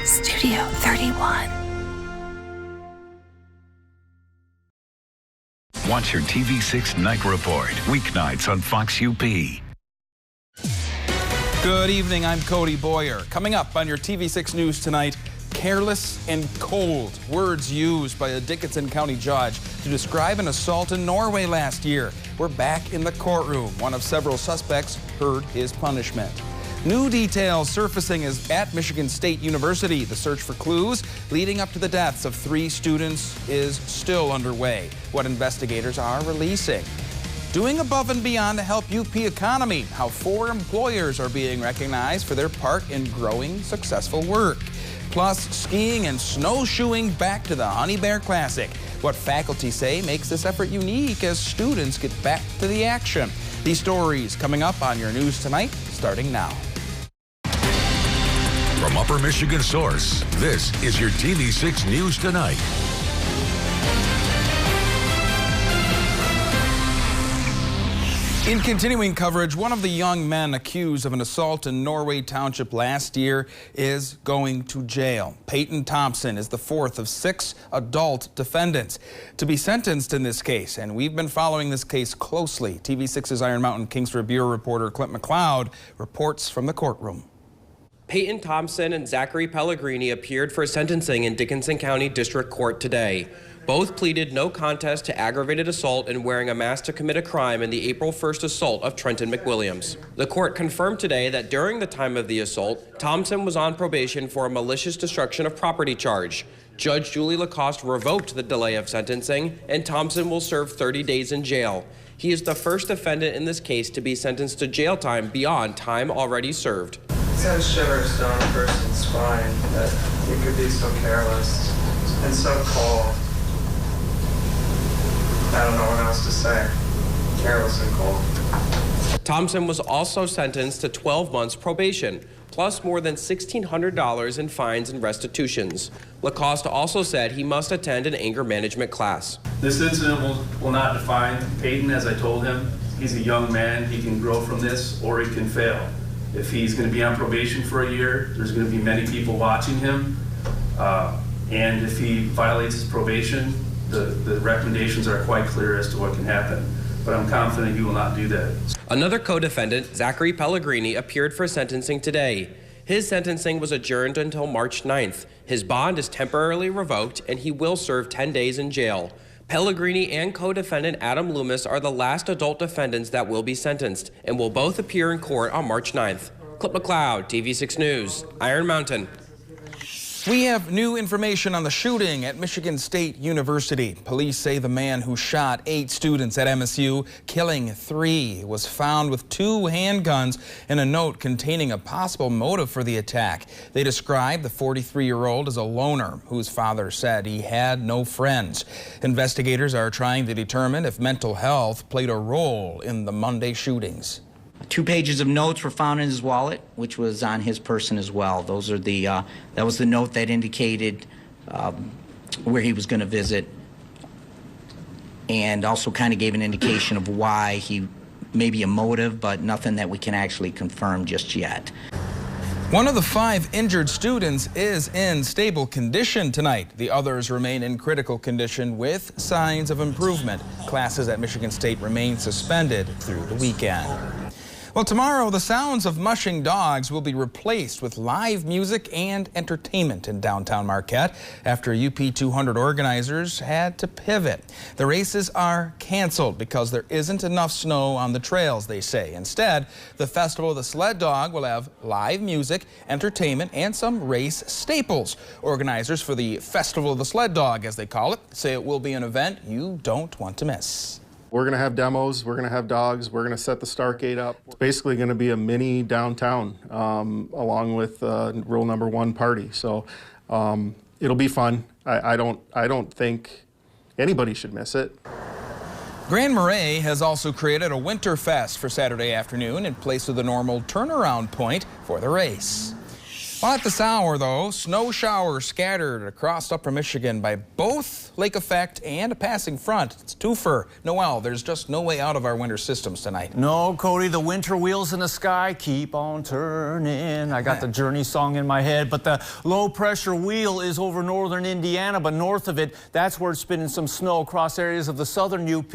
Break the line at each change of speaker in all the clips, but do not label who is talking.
Studio 31.
Watch your TV6 Night Report, weeknights on Fox UP.
Good evening, I'm Cody Boyer. Coming up on your TV6 News tonight, careless and cold, words used by a Dickinson County judge to describe an assault in Norway last year. We're back in the courtroom. One of several suspects heard his punishment. New details surfacing at Michigan State University. The search for clues leading up to the deaths of 3 students is still underway. What investigators are releasing. Doing above and beyond to help UP economy. How 4 employers are being recognized for their part in growing successful work. Plus, skiing and snowshoeing back to the Honey Bear Classic. What faculty say makes this effort unique as students get back to the action. These stories coming up on your news tonight, starting now.
From Upper Michigan Source, this is your TV6 News Tonight.
In continuing coverage, one of the young men accused of an assault in Norway Township last year is going to jail. Peyton Thompson is the 4th of 6 adult defendants to be sentenced in this case, and we've been following this case closely. TV6's Iron Mountain Kingsford Bureau reporter Clint McLeod reports from the courtroom.
Peyton Thompson and Zachary Pellegrini appeared for sentencing in Dickinson County District Court today. Both pleaded no contest to aggravated assault and wearing a mask to commit a crime in the April 1st assault of Trenton McWilliams. The court confirmed today that during the time of the assault, Thompson was on probation for a malicious destruction of property charge. Judge Julie Lacoste revoked the delay of sentencing, and Thompson will serve 30 days in jail. He is the first defendant in this case to be sentenced to jail time beyond time already served.
It sends shivers down a person's spine that he could be so careless and so cold. I don't know what else to say. Careless and cold.
Thompson was also sentenced to 12 months probation, plus more than $1,600 in fines and restitutions. Lacoste also said he must attend an anger management class.
This incident will not define Peyton, as I told him. He's a young man. He can grow from this or he can fail. If he's going to be on probation for a year, there's going to be many people watching him. And if he violates his probation, the recommendations are quite clear as to what can happen. But I'm confident he will not do that.
Another co-defendant, Zachary Pellegrini, appeared for sentencing today. His sentencing was adjourned until March 9th. His bond is temporarily revoked and he will serve 10 days in jail. Pellegrini and co-defendant Adam Loomis are the last adult defendants that will be sentenced and will both appear in court on March 9th. Clint McLeod, TV6 News, Iron Mountain.
We have new information on the shooting at Michigan State University. Police say the man who shot 8 students at MSU, killing 3, was found with 2 handguns and a note containing a possible motive for the attack. They describe the 43-year-old as a loner whose father said he had no friends. Investigators are trying to determine if mental health played a role in the Monday shootings.
2 pages of notes were found in his wallet, which was on his person as well. Those are that was the note that indicated where he was going to visit, and also kind of gave an indication of why he, maybe a motive, but nothing that we can actually confirm just yet.
One of the 5 injured students is in stable condition tonight. The others remain in critical condition with signs of improvement. Classes at Michigan State remain suspended through the weekend. Well, tomorrow, the sounds of mushing dogs will be replaced with live music and entertainment in downtown Marquette after UP 200 organizers had to pivot. The races are canceled because there isn't enough snow on the trails, they say. Instead, the Festival of the Sled Dog will have live music, entertainment, and some race staples. Organizers for the Festival of the Sled Dog, as they call it, say it will be an event you don't want to miss.
We're going to have demos, we're going to have dogs, we're going to set the start gate up. It's basically going to be a mini downtown along with rule number 1 party. So it'll be fun. I don't think anybody should miss it.
Grand Marais has also created a winter fest for Saturday afternoon in place of the normal turnaround point for the race. Well, at this hour, though, snow showers scattered across upper Michigan by both lake effect and a passing front. It's twofer. Noel, there's just no way out of our winter systems tonight.
No, Cody, the winter wheels in the sky keep on turning. I got the Journey song in my head, but the low pressure wheel is over northern Indiana, but north of it, that's where it's spinning some snow across areas of the southern UP,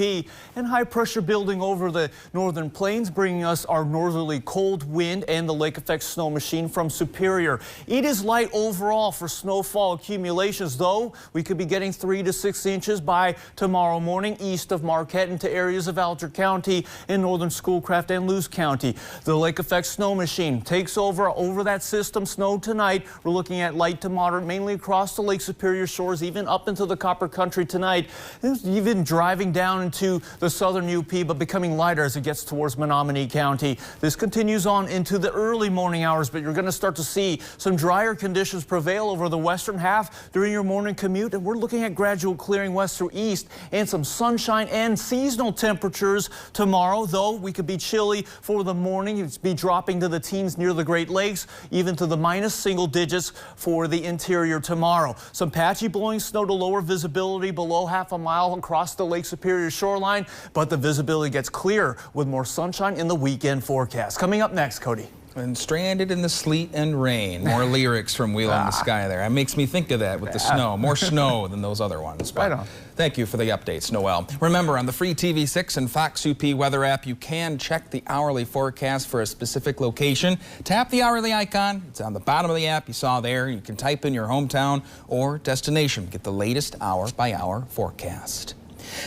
and high pressure building over the northern plains, bringing us our northerly cold wind and the lake effect snow machine from Superior. It is light overall for snowfall accumulations, though we could be getting 3 to 6 inches by tomorrow morning east of Marquette into areas of Alger County in northern Schoolcraft and Lewis County. The lake effect snow machine takes over that system. Snow tonight. We're looking at light to moderate, mainly across the Lake Superior shores, even up into the Copper Country tonight. It's even driving down into the southern UP, but becoming lighter as it gets towards Menominee County. This continues on into the early morning hours, but you're going to start to see some drier conditions prevail over the western half during your morning commute, and we're looking at gradual clearing west through east and some sunshine and seasonal temperatures tomorrow, though we could be chilly for the morning. It's be dropping to the teens near the Great Lakes, even to the minus single digits for the interior tomorrow. Some patchy blowing snow to lower visibility below half a mile across the Lake Superior shoreline, but the visibility gets clear with more sunshine in the weekend forecast. Coming up next, Cody.
And stranded in the sleet and rain. More lyrics from Wheel in the Sky there. It makes me think of that with the snow. More snow than those other ones. But
right on.
Thank you for the updates, Noel. Remember, on the free TV6 and Fox UP weather app, you can check the hourly forecast for a specific location. Tap the hourly icon. It's on the bottom of the app you saw there. You can type in your hometown or destination. Get the latest hour-by-hour forecast.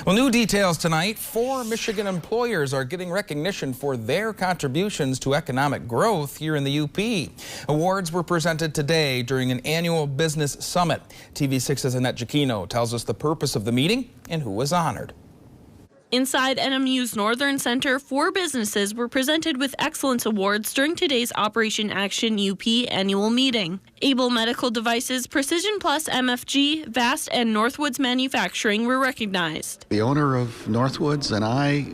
Well, new details tonight. 4 Michigan employers are getting recognition for their contributions to economic growth here in the UP. Awards were presented today during an annual business summit. TV6's Annette Giacchino tells us the purpose of the meeting and who was honored.
Inside NMU's Northern Center, 4 businesses were presented with Excellence Awards during today's Operation Action UP annual meeting. Able Medical Devices, Precision Plus MFG, Vast, and Northwoods Manufacturing were recognized.
The owner of Northwoods and I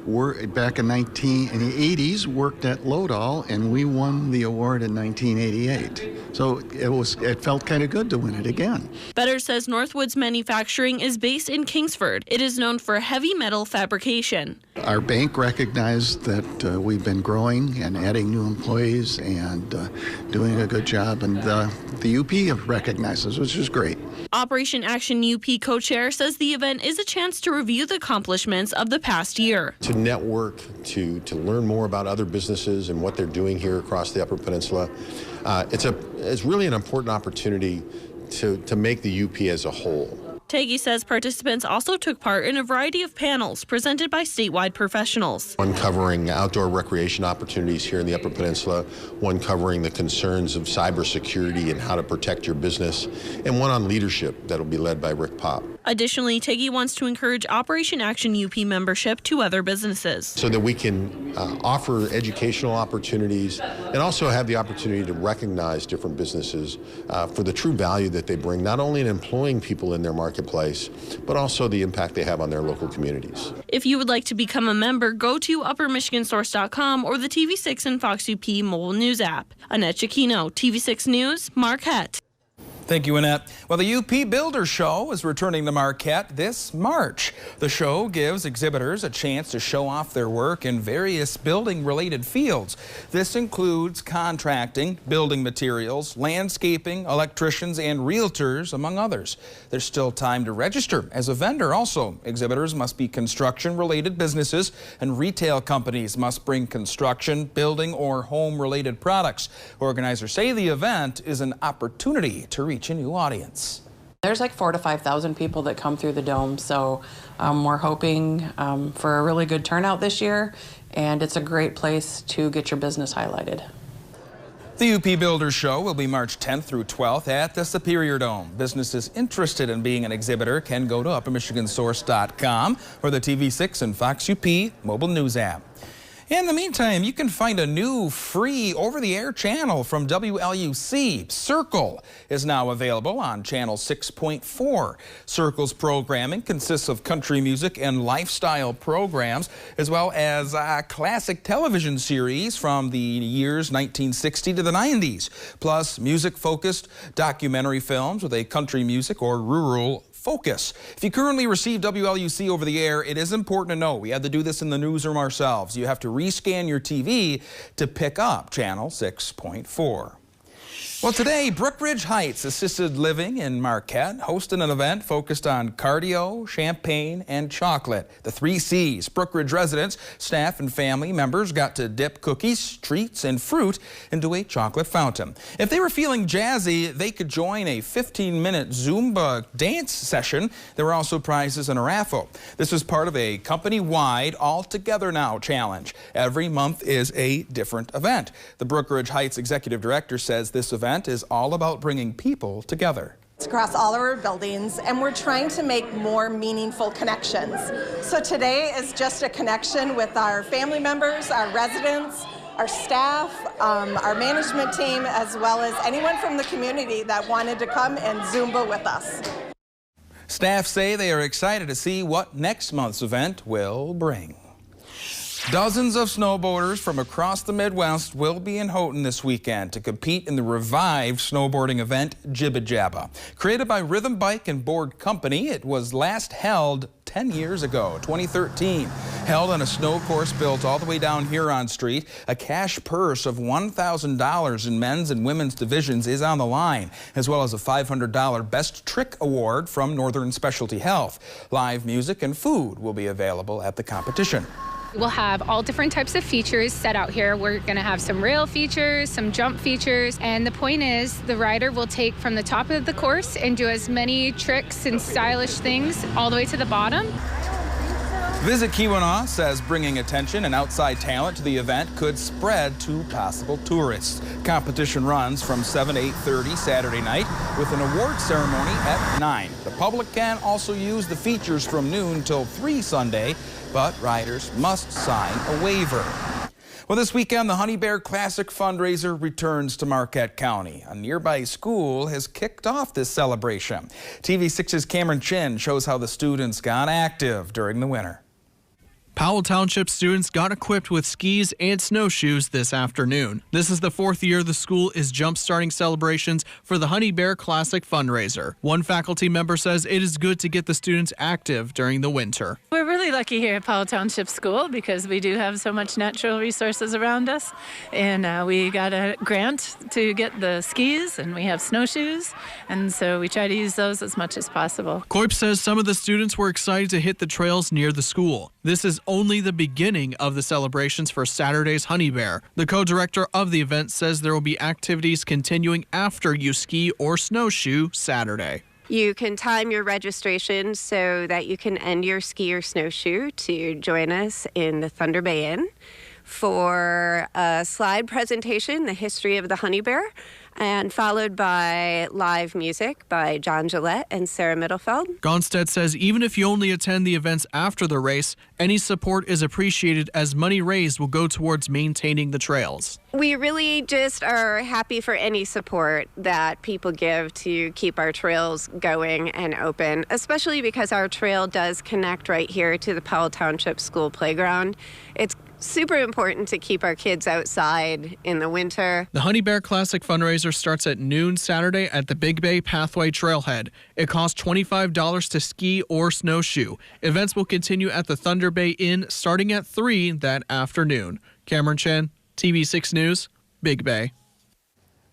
were back in the 80s, worked at Lodall, and we won the award in 1988. So it felt kind of good to win it again.
Better says Northwoods Manufacturing is based in Kingsford. It is known for heavy metal fabrication.
Our bank recognized that we've been growing and adding new employees and doing a good job, and the UP have recognized us, which is great.
Operation Action UP co-chair says the event is a chance to review the accomplishments of the past year.
To network, to learn more about other businesses and what they're doing here across the Upper Peninsula. It's really an important opportunity to make the UP as a whole.
Taggy says participants also took part in a variety of panels presented by statewide professionals.
One covering outdoor recreation opportunities here in the Upper Peninsula, one covering the concerns of cybersecurity and how to protect your business, and one on leadership that'll be led by Rick Popp.
Additionally, Taggy wants to encourage Operation Action UP membership to other businesses.
So that we can offer educational opportunities and also have the opportunity to recognize different businesses for the true value that they bring, not only in employing people in their marketplace, but also the impact they have on their local communities.
If you would like to become a member, go to uppermichigansource.com or the TV6 and Fox UP mobile news app. Annette Giacchino, TV6 News, Marquette.
Thank you, Annette. Well, the UP Builder Show is returning to Marquette this March. The show gives exhibitors a chance to show off their work in various building-related fields. This includes contracting, building materials, landscaping, electricians, and realtors, among others. There's still time to register as a vendor. Also, exhibitors must be construction-related businesses, and retail companies must bring construction, building, or home-related products. Organizers say the event is an opportunity to reach a new audience.
There's like 4,000 to 5,000 people that come through the dome, so we're hoping for a really good turnout this year, and it's a great place to get your business highlighted.
The UP Builders Show will be March 10th through 12th at the Superior Dome. Businesses interested in being an exhibitor can go to uppermichigansource.com or the TV6 and Fox UP mobile news app. In the meantime, you can find a new free over-the-air channel from WLUC. Circle is now available on channel 6.4. Circle's programming consists of country music and lifestyle programs, as well as a classic television series from the years 1960 to the 90s, plus music-focused documentary films with a country music or rural focus. If you currently receive WLUC over the air, it is important to know we had to do this in the newsroom ourselves. You have to rescan your TV to pick up channel 6.4. Well, today, Brookridge Heights Assisted Living in Marquette hosted an event focused on cardio, champagne, and chocolate. The 3 C's. Brookridge residents, staff, and family members got to dip cookies, treats, and fruit into a chocolate fountain. If they were feeling jazzy, they could join a 15-minute Zumba dance session. There were also prizes and a raffle. This was part of a company-wide All Together Now challenge. Every month is a different event. The Brookridge Heights executive director says this event is all about bringing people together.
It's across all of our buildings, and we're trying to make more meaningful connections. So today is just a connection with our family members, our residents, our staff, our management team, as well as anyone from the community that wanted to come and Zumba with us.
Staff say they are excited to see what next month's event will bring. Dozens of snowboarders from across the Midwest will be in Houghton this weekend to compete in the revived snowboarding event Jibba Jabba. Created by Rhythm Bike and Board Company, it was last held 10 years ago, 2013. Held on a snow course built all the way down Huron Street, a cash purse of $1,000 in men's and women's divisions is on the line, as well as a $500 Best Trick Award from Northern Specialty Health. Live music and food will be available at the competition.
We'll have all different types of features set out here. We're going to have some rail features, some jump features, and the point is the rider will take from the top of the course and do as many tricks and stylish things all the way to the bottom.
Visit Keweenaw says bringing attention and outside talent to the event could spread to possible tourists. Competition runs from 7 to 8:30 Saturday night with an award ceremony at 9. The public can also use the features from noon till 3 Sunday, but riders must sign a waiver. Well, this weekend, the Honey Bear Classic fundraiser returns to Marquette County. A nearby school has kicked off this celebration. TV6's Cameron Chin shows how the students got active during the winter.
Powell Township students got equipped with skis and snowshoes this afternoon. This is the 4th year the school is jump-starting celebrations for the Honey Bear Classic fundraiser. One faculty member says it is good to get the students active during the winter.
We're really lucky here at Powell Township School because we do have so much natural resources around us. And we got a grant to get the skis, and we have snowshoes. And so we try to use those as much as possible.
Koip says some of the students were excited to hit the trails near the school. This is only the beginning of the celebrations for Saturday's Honey Bear. The co-director of the event says there will be activities continuing after you ski or snowshoe Saturday.
You can time your registration so that you can end your ski or snowshoe to join us in the Thunder Bay Inn for a slide presentation, the history of the Honey Bear, and followed by live music by John Gillette and Sarah Middlefeld.
Gonstead says even if you only attend the events after the race, any support is appreciated as money raised will go towards maintaining the trails.
We really just are happy for any support that people give to keep our trails going and open, especially because our trail does connect right here to the Powell Township School playground. It's super important to keep our kids outside in the winter.
The Honey Bear Classic fundraiser starts at noon Saturday at the Big Bay Pathway Trailhead. It costs $25 to ski or snowshoe. Events will continue at the Thunder Bay Inn starting at 3 that afternoon. Cameron Chen, TV6 News, Big Bay.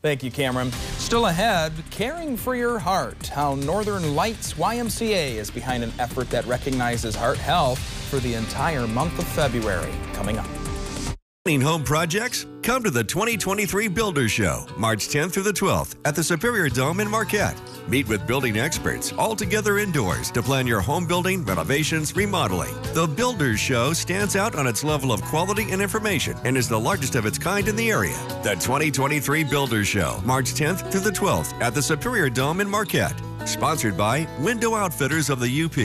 Thank you, Cameron. Still ahead, caring for your heart. How Northern Lights YMCA is behind an effort that recognizes heart health for the entire month of February. Coming up.
Home projects? Come to the 2023 Builder Show, March 10th through the 12th at the Superior Dome in Marquette. Meet with building experts all together indoors to plan your home building, renovations, remodeling. The Builder Show stands out on its level of quality and information and is the largest of its kind in the area. The 2023 Builder Show, March 10th through the 12th at the Superior Dome in Marquette. Sponsored by Window Outfitters of the UP.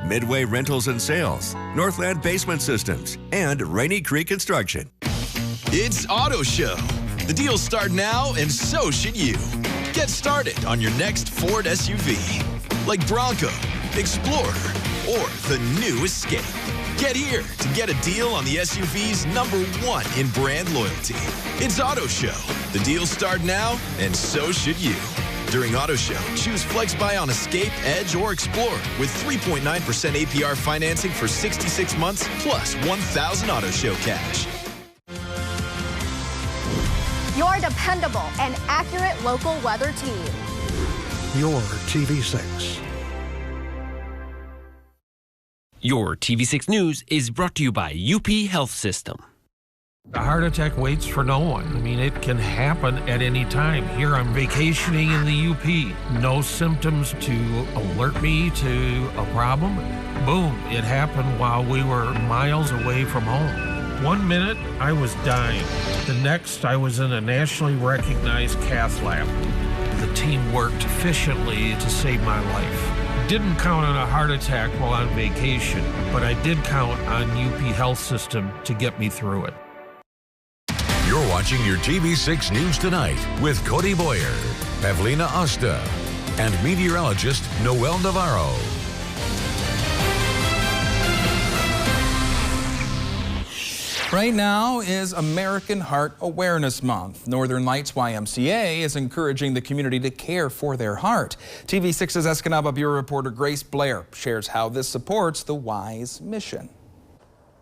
Midway Rentals and Sales, Northland Basement Systems, and Rainy Creek Construction.
It's Auto Show. The deals start now, and so should you. Get started on your next Ford SUV, like Bronco, Explorer, or the new Escape. Get here to get a deal on the SUV's #1 in brand loyalty. It's Auto Show. The deals start now, and so should you. During Auto Show, choose FlexBuy on Escape, Edge, or Explorer with 3.9% APR financing for 66 months plus 1,000 Auto Show cash.
Your dependable and accurate local weather team.
Your TV6.
Your TV6 News is brought to you by UP Health System.
A heart attack waits for no one. I mean, it can happen at any time. Here I'm vacationing in the UP. No symptoms to alert me to a problem. Boom, it happened while we were miles away from home. 1 minute, I was dying. The next, I was in a nationally recognized cath lab. The team worked efficiently to save my life. Didn't count on a heart attack while on vacation, but I did count on UP Health System to get me through it.
You're watching your TV6 News Tonight with Cody Boyer, Pavlina Osta, and meteorologist Noel Navarro.
Right now is American Heart Awareness Month. Northern Lights YMCA is encouraging the community to care for their heart. TV6's Escanaba Bureau reporter Grace Blair shares how this supports the Y's mission.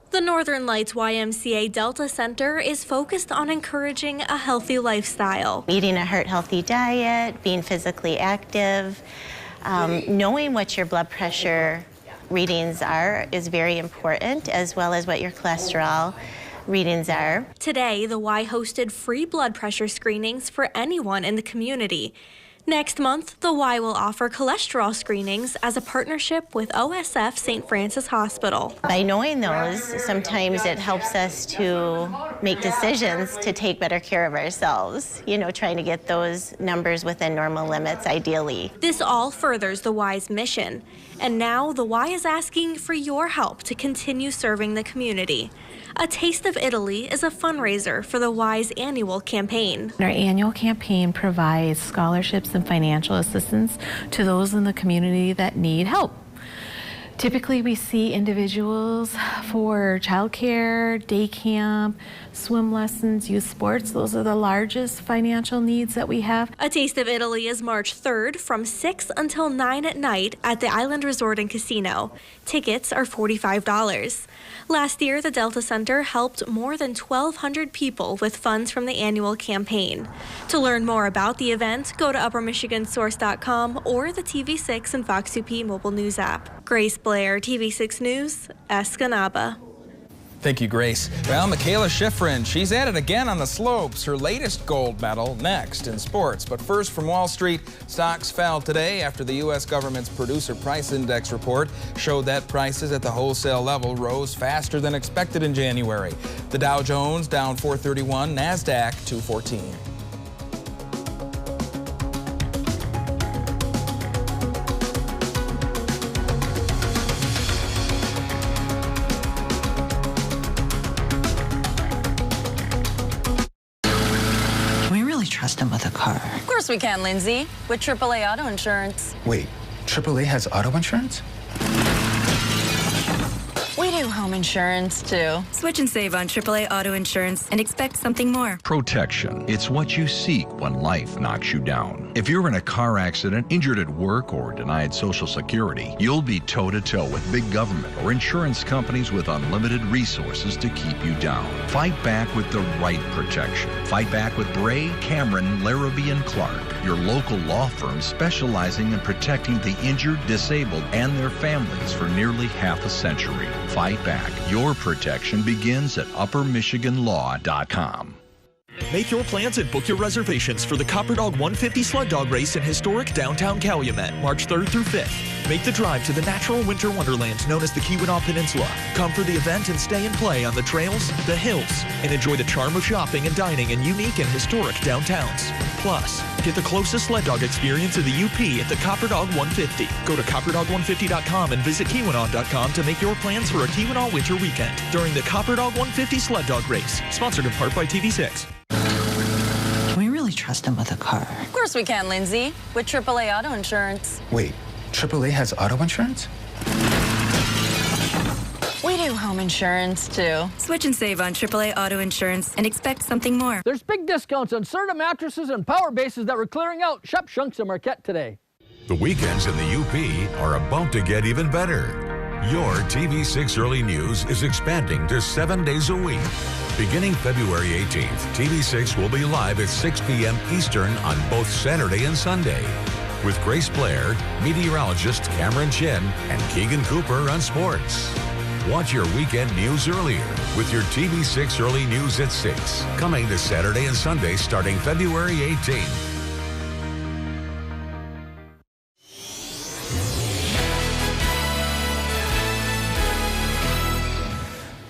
The Northern Lights YMCA Delta Center is focused on encouraging a healthy lifestyle.
Eating a heart-healthy diet, being physically active, knowing what your blood pressure readings are is very important, as well as what your cholesterol readings are.
Today, the Y hosted free blood pressure screenings for anyone in the community. Next month, the Y will offer cholesterol screenings as a partnership with OSF St. Francis Hospital.
By knowing those, sometimes it helps us to make decisions to take better care of ourselves, you know, trying to get those numbers within normal limits, ideally.
This all furthers the Y's mission. And now the Y is asking for your help to continue serving the community. A Taste of Italy is a fundraiser for the Y's annual campaign.
Our annual campaign provides scholarships and financial assistance to those in the community that need help. Typically, we see individuals for childcare, day camp, swim lessons, youth sports. Those are the largest financial needs that we have.
A Taste of Italy is March 3rd from 6 until 9 at night at the Island Resort and Casino. Tickets are $45. Last year, the Delta Center helped more than 1,200 people with funds from the annual campaign. To learn more about the event, go to uppermichigansource.com or the TV6 and Fox 2P mobile news app. Grace Blair, TV6 News, Escanaba.
Thank you, Grace. Well, Michaela Schifrin, she's at it again on the slopes. Her latest gold medal next in sports. But first, from Wall Street, stocks fell today after the U.S. government's Producer Price Index report showed that prices at the wholesale level rose faster than expected in January. The Dow Jones down 431, NASDAQ 214.
Trust him with a car.
Of course we can, Lindsay. With AAA Auto Insurance.
Wait, AAA has auto insurance?
We do home insurance, too.
Switch and save on AAA Auto Insurance and expect something more.
Protection. It's what you seek when life knocks you down. If you're in a car accident, injured at work, or denied Social Security, you'll be toe-to-toe with big government or insurance companies with unlimited resources to keep you down. Fight back with the right protection. Fight back with Bray, Cameron, Larrabee, and Clark, your local law firm specializing in protecting the injured, disabled, and their families for nearly half a century. Fight back. Your protection begins at uppermichiganlaw.com.
Make your plans and book your reservations for the Copper Dog 150 Sled Dog Race in historic downtown Calumet, March 3rd through 5th. Make the drive to the natural winter wonderland known as the Keweenaw Peninsula. Come for the event and stay and play on the trails, the hills, and enjoy the charm of shopping and dining in unique and historic downtowns. Plus,
Get the closest sled dog experience in the UP at the Copper Dog 150. Go to copperdog150.com and visit Keweenaw.com to make your plans for a Keweenaw winter weekend during the Copper Dog 150 sled dog race. Sponsored in part by TV6.
Can we really trust him with a car?
Of course we can, Lindsay, with AAA auto insurance.
Wait, AAA has auto insurance?
We do home insurance, too.
Switch and save on AAA auto insurance and expect something more.
There's big discounts on Serta mattresses and power bases that we're clearing out. Shop Shunks and Marquette today.
The weekends in the UP are about to get even better. Your TV6 Early News is expanding to 7 days a week. Beginning February 18th, TV6 will be live at 6 p.m. Eastern on both Saturday and Sunday. With Grace Blair, meteorologist Cameron Chin, and Keegan Cooper on sports. Watch your weekend news earlier with your TV6 Early News at 6. Coming to Saturday and Sunday starting February 18th.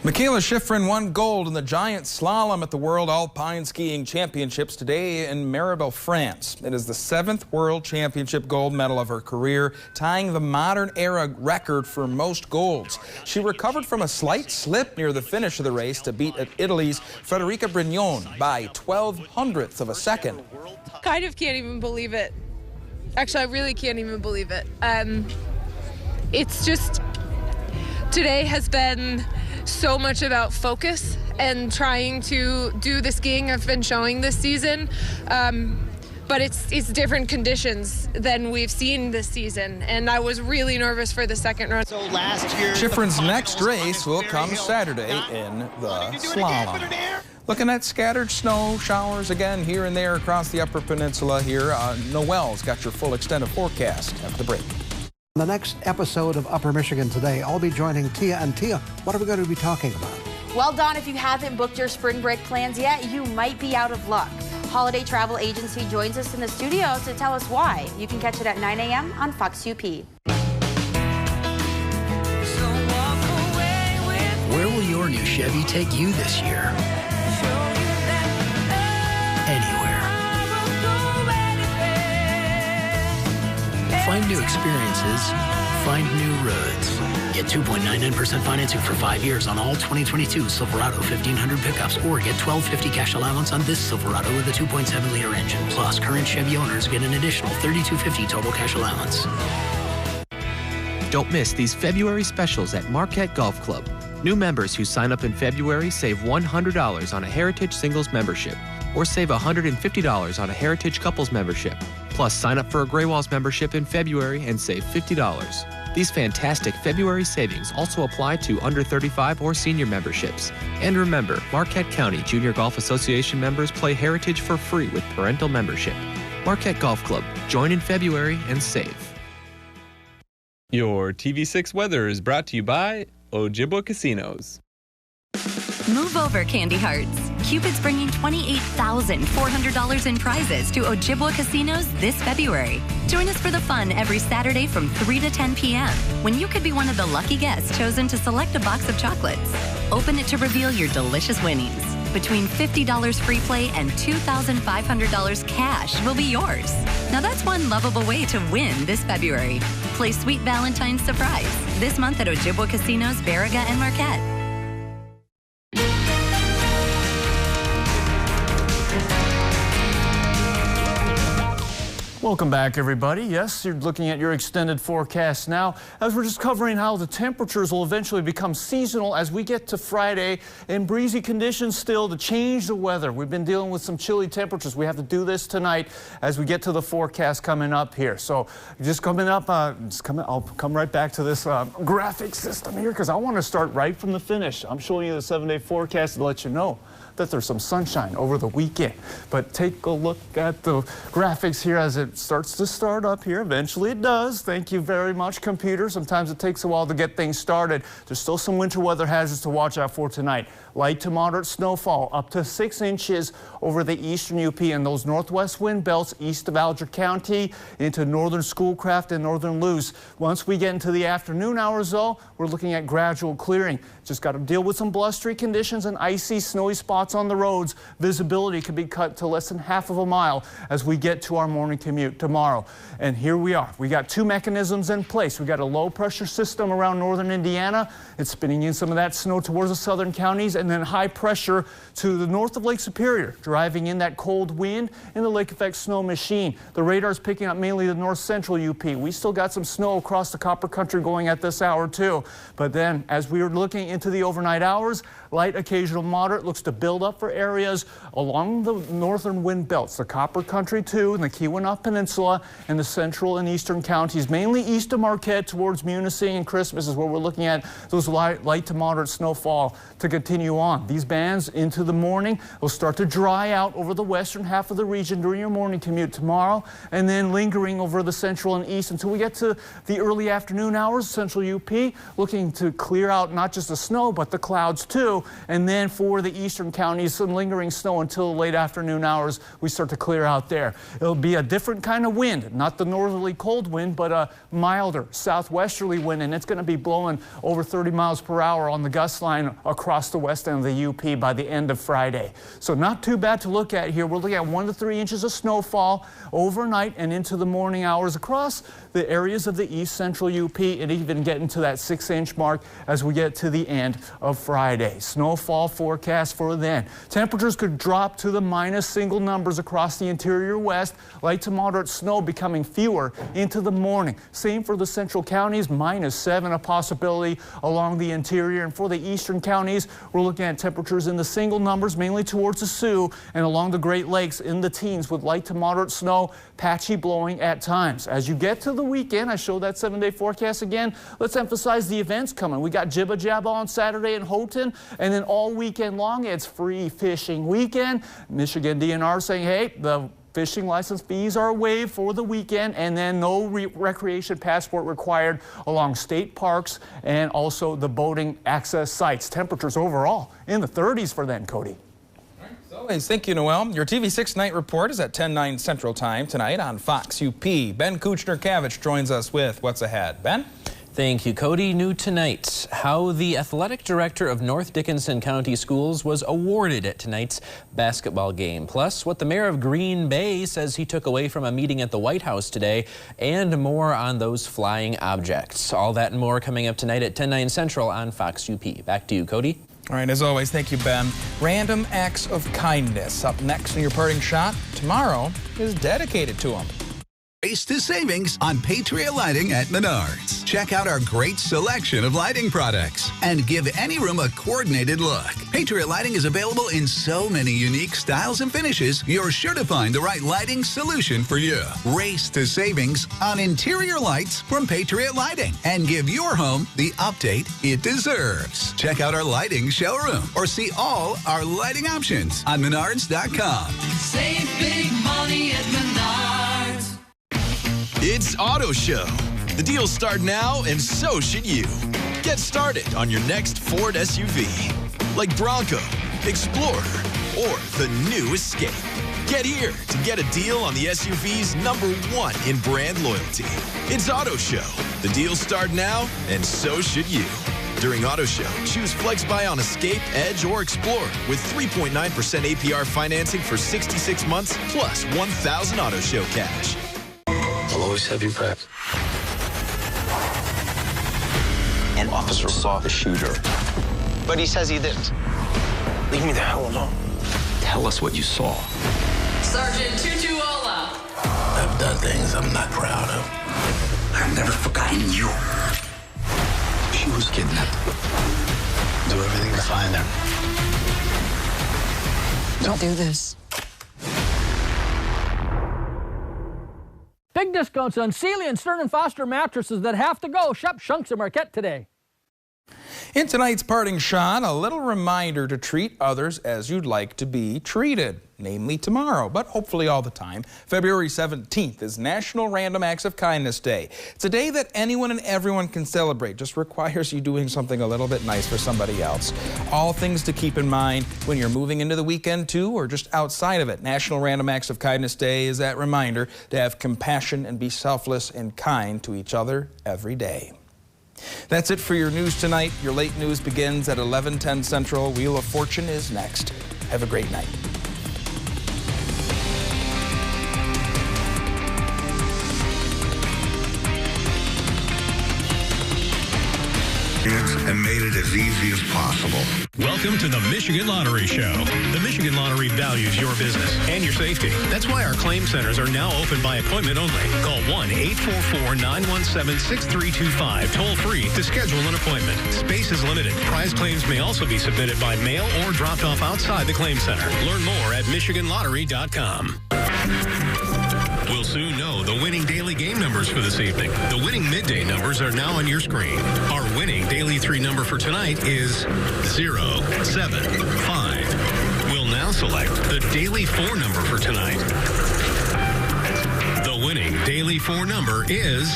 Michaela Schifrin won gold in the giant slalom at the World Alpine Skiing Championships today in Maribel, France. It is the 7th World Championship gold medal of her career, tying the modern era record for most golds. She recovered from a slight slip near the finish of the race to beat Italy's Federica Brignone by 0.12 of a second.
Kind of can't even believe it. Actually, I really can't even believe it. It's just, today has been so much about focus and trying to do the skiing I've been showing this season, but it's different conditions than we've seen this season, and I was really nervous for the second run.
So last year,
Schifrin's next race will come Saturday in the slalom. Looking at scattered snow showers again here and there across the Upper Peninsula here. Noel's got your full extended forecast after the break.
The next episode of Upper Michigan Today, I'll be joining Tia. And Tia, what are we going to be talking about?
Well, Don, if you haven't booked your spring break plans yet, you might be out of luck. Holiday Travel Agency joins us in the studio to tell us why. You can catch it at 9 a.m. on Fox UP.
Where will your new Chevy take you this year? Anywhere. Find new experiences, find new roads. Get 2.99% financing for 5 years on all 2022 Silverado 1500 pickups, or get $1,250 cash allowance on this Silverado with a 2.7-liter engine. Plus, current Chevy owners get an additional $3,250 total cash allowance.
Don't miss these February specials at Marquette Golf Club. New members who sign up in February save $100 on a Heritage Singles membership, or save $150 on a Heritage Couples membership. Plus, sign up for a Grey Walls membership in February and save $50. These fantastic February savings also apply to under 35 or senior memberships. And remember, Marquette County Junior Golf Association members play Heritage for free with parental membership. Marquette Golf Club. Join in February and save.
Your TV6 weather is brought to you by Ojibwa Casinos.
Move over, Candy Hearts. Cupid's bringing $28,400 in prizes to Ojibwa Casinos this February. Join us for the fun every Saturday from 3 to 10 p.m. when you could be one of the lucky guests chosen to select a box of chocolates. Open it to reveal your delicious winnings. Between $50 free play and $2,500 cash will be yours. Now that's one lovable way to win this February. Play Sweet Valentine's Surprise this month at Ojibwa Casinos, Baraga, and Marquette.
Welcome back, everybody. Yes, you're looking at your extended forecast now, as we're just covering how the temperatures will eventually become seasonal as we get to Friday, and breezy conditions still to change the weather. We've been dealing with some chilly temperatures. We have to do this tonight as we get to the forecast coming up here. So just coming up, I'll come right back to this graphic system here, because I want to start right from the finish. I'm showing you the 7-day forecast to let you know that there's some sunshine over the weekend. But take a look at the graphics here as it starts to start up here. Eventually it does. Thank you very much, computer. Sometimes it takes a while to get things started. There's still some winter weather hazards to watch out for tonight. Light to moderate snowfall, up to 6 inches over the eastern UP and those northwest wind belts east of Alger County into northern Schoolcraft and northern Luce. Once we get into the afternoon hours, though, we're looking at gradual clearing. Just got to deal with some blustery conditions and icy, snowy spots on the roads. Visibility could be cut to less than half of a mile as we get to our morning commute tomorrow. And here we are. We got two mechanisms in place. We got a low pressure system around northern Indiana. It's spinning in some of that snow towards the southern counties, and then high pressure to the north of Lake Superior, driving in that cold wind in the lake effect snow machine. The radar's picking up mainly the north central UP. We still got some snow across the Copper Country going at this hour too. But then as we were looking into the overnight hours, light, occasional moderate looks to build up for areas along the northern wind belts, the Copper Country too, and the Keweenaw Peninsula, and the central and eastern counties, mainly east of Marquette towards Munising and Christmas is where we're looking at those light to moderate snowfall to continue on. These bands into the morning will start to dry out over the western half of the region during your morning commute tomorrow, and then lingering over the central and east until we get to the early afternoon hours. Central UP looking to clear out not just the snow but the clouds too, and then for the eastern counties some lingering snow until late afternoon hours. We start to clear out there. It'll be a different kind of wind, not the northerly cold wind, but a milder southwesterly wind, and it's going to be blowing over 30 miles per hour on the gust line across the west end of the UP by the end of Friday. So not too bad to look at here. We're looking at 1 to 3 inches of snowfall overnight and into the morning hours across the areas of the east central UP, and even getting to that 6-inch mark as we get to the end of Friday. Snowfall forecast for then. Temperatures could drop to the minus single numbers across the interior west. Light to moderate snow becoming fewer into the morning. Same for the central counties, -7 a possibility along the interior. And for the eastern counties, we're looking at temperatures in the single numbers, mainly towards the Sioux and along the Great Lakes in the teens with light to moderate snow, patchy blowing at times. As you get to the weekend, I showed that 7-day forecast again. Let's emphasize the events coming. We got Jibba Jabba on Saturday in Houghton, and then all weekend long, it's free fishing weekend. Michigan DNR saying, hey, the fishing license fees are waived for the weekend, and then no recreation passport required along state parks and also the boating access sites. Temperatures overall in the 30s for then, Cody.
As always, thank you, Noel. Your TV6 night report is at 10/9 Central Time tonight on Fox UP. Ben Kuchner-Kavich joins us with what's ahead. Ben?
Thank you, Cody. New tonight, how the athletic director of North Dickinson County Schools was awarded at tonight's basketball game. Plus, what the mayor of Green Bay says he took away from a meeting at the White House today, and more on those flying objects. All that and more coming up tonight at 10/9 Central on Fox UP. Back to you, Cody.
All right, as always, thank you, Ben. Random acts of kindness. Up next in your parting shot, tomorrow is dedicated to them.
Race to savings on Patriot Lighting at Menards. Check out our great selection of lighting products and give any room a coordinated look. Patriot Lighting is available in so many unique styles and finishes, you're sure to find the right lighting solution for you. Race to savings on interior lights from Patriot Lighting and give your home the update it deserves. Check out our lighting showroom or see all our lighting options on Menards.com.
Save big money at Menards.
It's Auto Show. The deals start now, and so should you. Get started on your next Ford SUV, like Bronco, Explorer, or the new Escape. Get here to get a deal on the SUV's #1 in brand loyalty. It's Auto Show. The deals start now, and so should you. During Auto Show, choose Flex Buy on Escape, Edge, or Explorer with 3.9% APR financing for 66 months, plus 1,000 Auto Show cash.
I'll always have your back. An officer saw the shooter, but he says he didn't. Leave me the hell alone. Tell us what you saw.
Sergeant Tutuola.
I've done things I'm not proud of. I've never forgotten you. She was kidnapped. Do everything to find her.
Don't do this.
Big discounts on Sealy and Stern & Foster mattresses that have to go. Shop Shunks and Marquette today.
In tonight's parting shot, a little reminder to treat others as you'd like to be treated, namely tomorrow, but hopefully all the time. February 17th is National Random Acts of Kindness Day. It's a day that anyone and everyone can celebrate, just requires you doing something a little bit nice for somebody else. All things to keep in mind when you're moving into the weekend too, or just outside of it. National Random Acts of Kindness Day is that reminder to have compassion and be selfless and kind to each other every day. That's it for your news tonight. Your late news begins at 11:10 Central. Wheel of Fortune is next. Have a great night.
And made it as easy as possible.
Welcome to the Michigan Lottery Show. The Michigan Lottery values your business and your safety. That's why our claim centers are now open by appointment only. Call 1-844-917-6325 toll free to schedule an appointment. Space is limited. Prize claims may also be submitted by mail or dropped off outside the claim center. Learn more at MichiganLottery.com. We'll soon know the winning daily game numbers for this evening. The winning midday numbers are now on your screen. Our winning daily 3 number for tonight is 075. We'll now select the daily 4 number for tonight. The winning daily 4 number is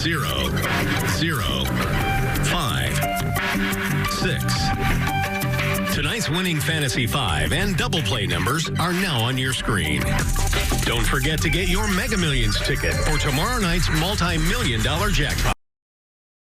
00556. Tonight's winning Fantasy 5 and Double Play numbers are now on your screen. Don't forget to get your Mega Millions ticket for tomorrow night's multi-million-dollar jackpot.